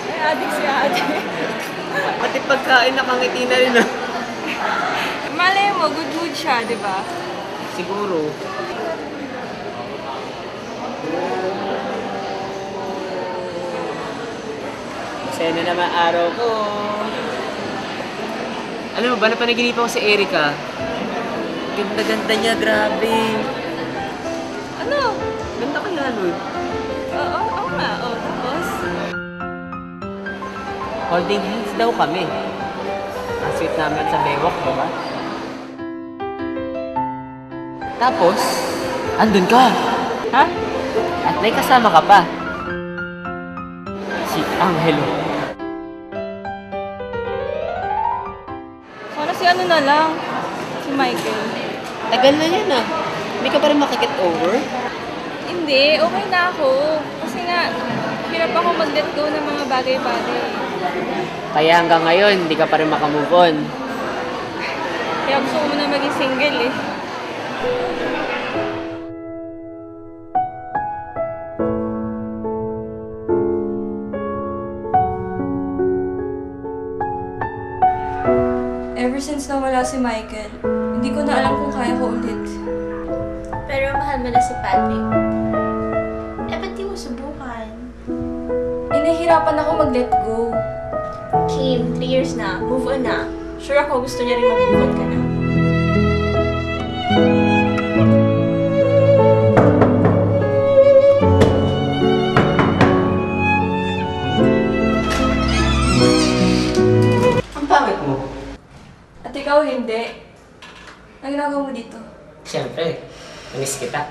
Ay, adik si ate. Pati pagkain nakangiti na rin ah. Malay mo, good mood siya, di ba? Siguro. Masaya na naman araw ko. Alam mo ba, napanaginipan ko si Erica. Ganda-ganda niya, grabe. Ano? Ganda kaya nun. Oo nga. Oo, tapos? Holding hands daw kami. Ang sweet namin sa bewak, diba? Tapos, andun ka. Ha? At may kasama ka pa. Si Angelo. Sana si ano na lang. Si Michael. Tagal na yan ah. Hindi ka pa rin makaget over? Hindi, okay na ako. Kasi nga, hirap ako mag-let go ng mga bagay-bagay. Kaya hanggang ngayon, hindi ka pa rin makamove on. Kaya gusto ko muna maging single eh. Ever since nawala si Michael, hindi ko na alam kung kaya ko ulit. Pero mahal mo na si Patrick. Eh, ba't di mo subukan? Inahirapan ako mag-let go. Kim, 3 years na. Move on na. Sure ako gusto niya rin mag-move on ka na. Ang pangit mo. At ikaw hindi. Ang ginagawa mo dito? Siyempre, namiss kita.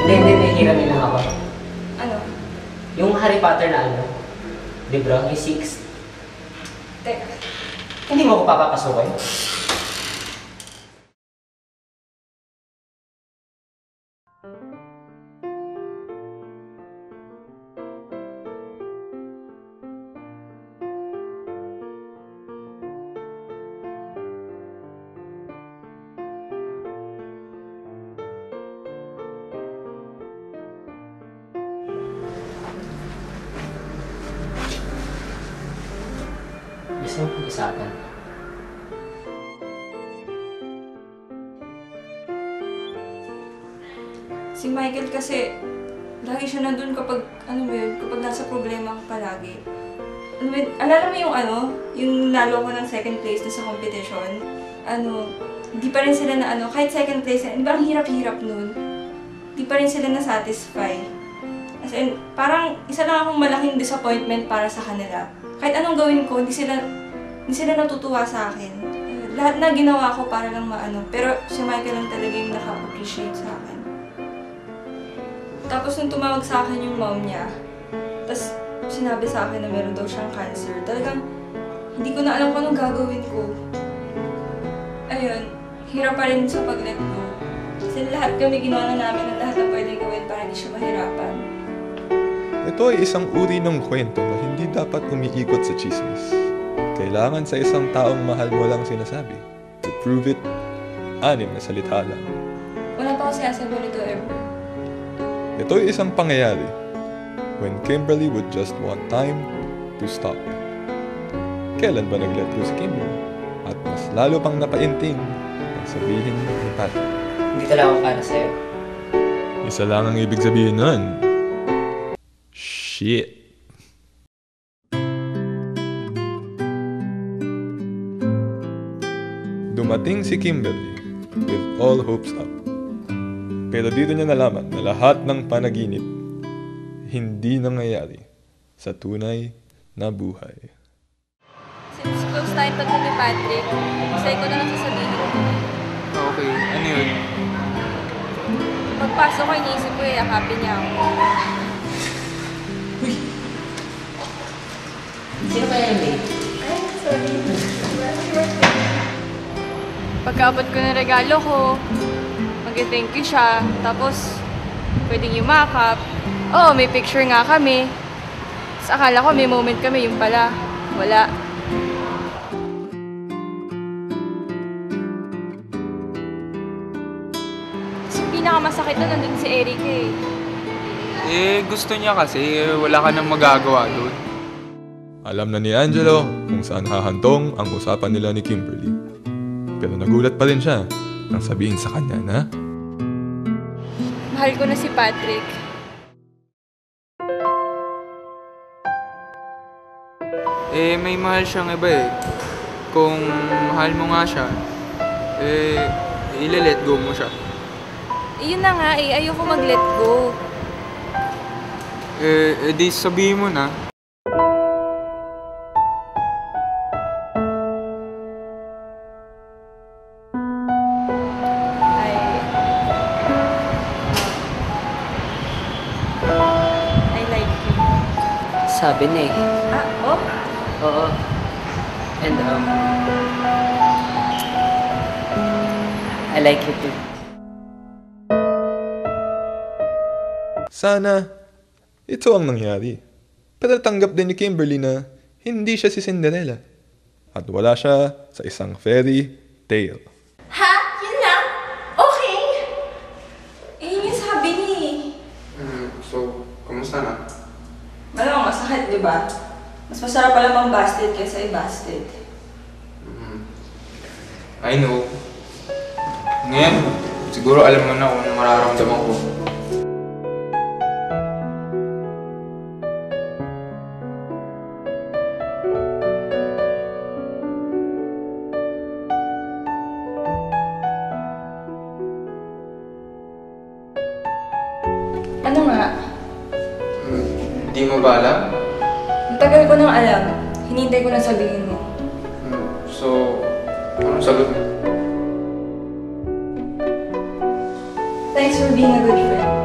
Hindi, nahihiramin lang ako. Ano? Yung Harry Potter na ano, libro, yung 6. Teka. Hindi mo ako papapasukin. Gusto mo pag-usapan? Si Michael kasi, lagi siya nandun kapag, ano mo yun, kapag nasa problema ka palagi. Ano mo yun, alala mo yung ano, yung nalo ko ng second place na sa competition? Ano, di pa rin sila na ano, kahit second place, di ba ang hirap-hirap nun? Di pa rin sila na-satisfy. As in, parang isa lang akong malaking disappointment para sa kanila. Kahit anong gawin ko, hindi sila natutuwa sa akin. Lahat na ginawa ko para lang maano, pero si Michael lang talaga yung naka-appreciate sa akin. Tapos nung tumawag sa akin yung mom niya, tapos sinabi sa akin na meron daw siyang cancer, talagang hindi ko na alam kung anong gagawin ko. Ayun, hirap pa rin sa pag-let go. Kasi lahat kami ginawa na namin ang lahat na pwedeng gawin para hindi siya mahirapan. Ito ay isang uri ng kwento na hindi dapat umiikot sa chismis. Kailangan sa isang taong mahal mo lang sinasabi. To prove it, 6 na salita lang. Wala pa ako sinasabi nito ever. Ito ay isang pangyayari when Kimberly would just want time to stop. Kailan ba nag-let go si Kimberly? At mas lalo pang napainting ang sabihin ni Patrick. Hindi talaga ako para sa'yo. Isa lang ang ibig sabihin nun. Shit. Dumating si Kimberly with all hopes up. Pero dito niya nalaman na lahat ng panaginip hindi nangyayari sa tunay na buhay. Since close tayo tatlo ni Patrick, isa ko na lang sasabihin ko. Okay, ano yun? Pagpasok ko, iniisip ko yakapin niya ako. Sino kaya yun eh? Pagkaabot ko ng regalo ko, mag-thank you siya, tapos pwedeng yumakap. Oo, may picture nga kami. Tapos akala ko may moment kami, yung pala, wala. Tapos yung pinakamasakit na nandun si Erica eh. Gusto niya kasi, wala ka nang magagawa doon. Alam na ni Angelo kung saan hahantong ang usapan nila ni Kimberly. Pero nagulat pa rin siya nang sabihin sa kanya na Mahal ko na si Patrick. May mahal siyang iba eh. Kung mahal mo nga siya, ile-let go mo siya. Yun na nga ayoko mag-let go. Di sabihin mo na. I like you. Sabi na eh. Oh? Oo. And I like you too. sana ito ang nangyari. Pero tanggap din ni Kimberly na hindi siya si Cinderella at wala siya sa isang fairy tale. Ha? Yun lang? Okay. Yun yung sabi ni. So, kamusta na? Malamang masakit, di ba? Mas masarap pala mang busted kaysa i-busted. I know. Ngayon, siguro alam mo na kung ano mararamdaman ko. Ano nga? Hindi mo ba alam? Ang tagal ko nang alam. Hinintay ko na sabihin mo. So, anong sagot mo? Thanks for being a good friend.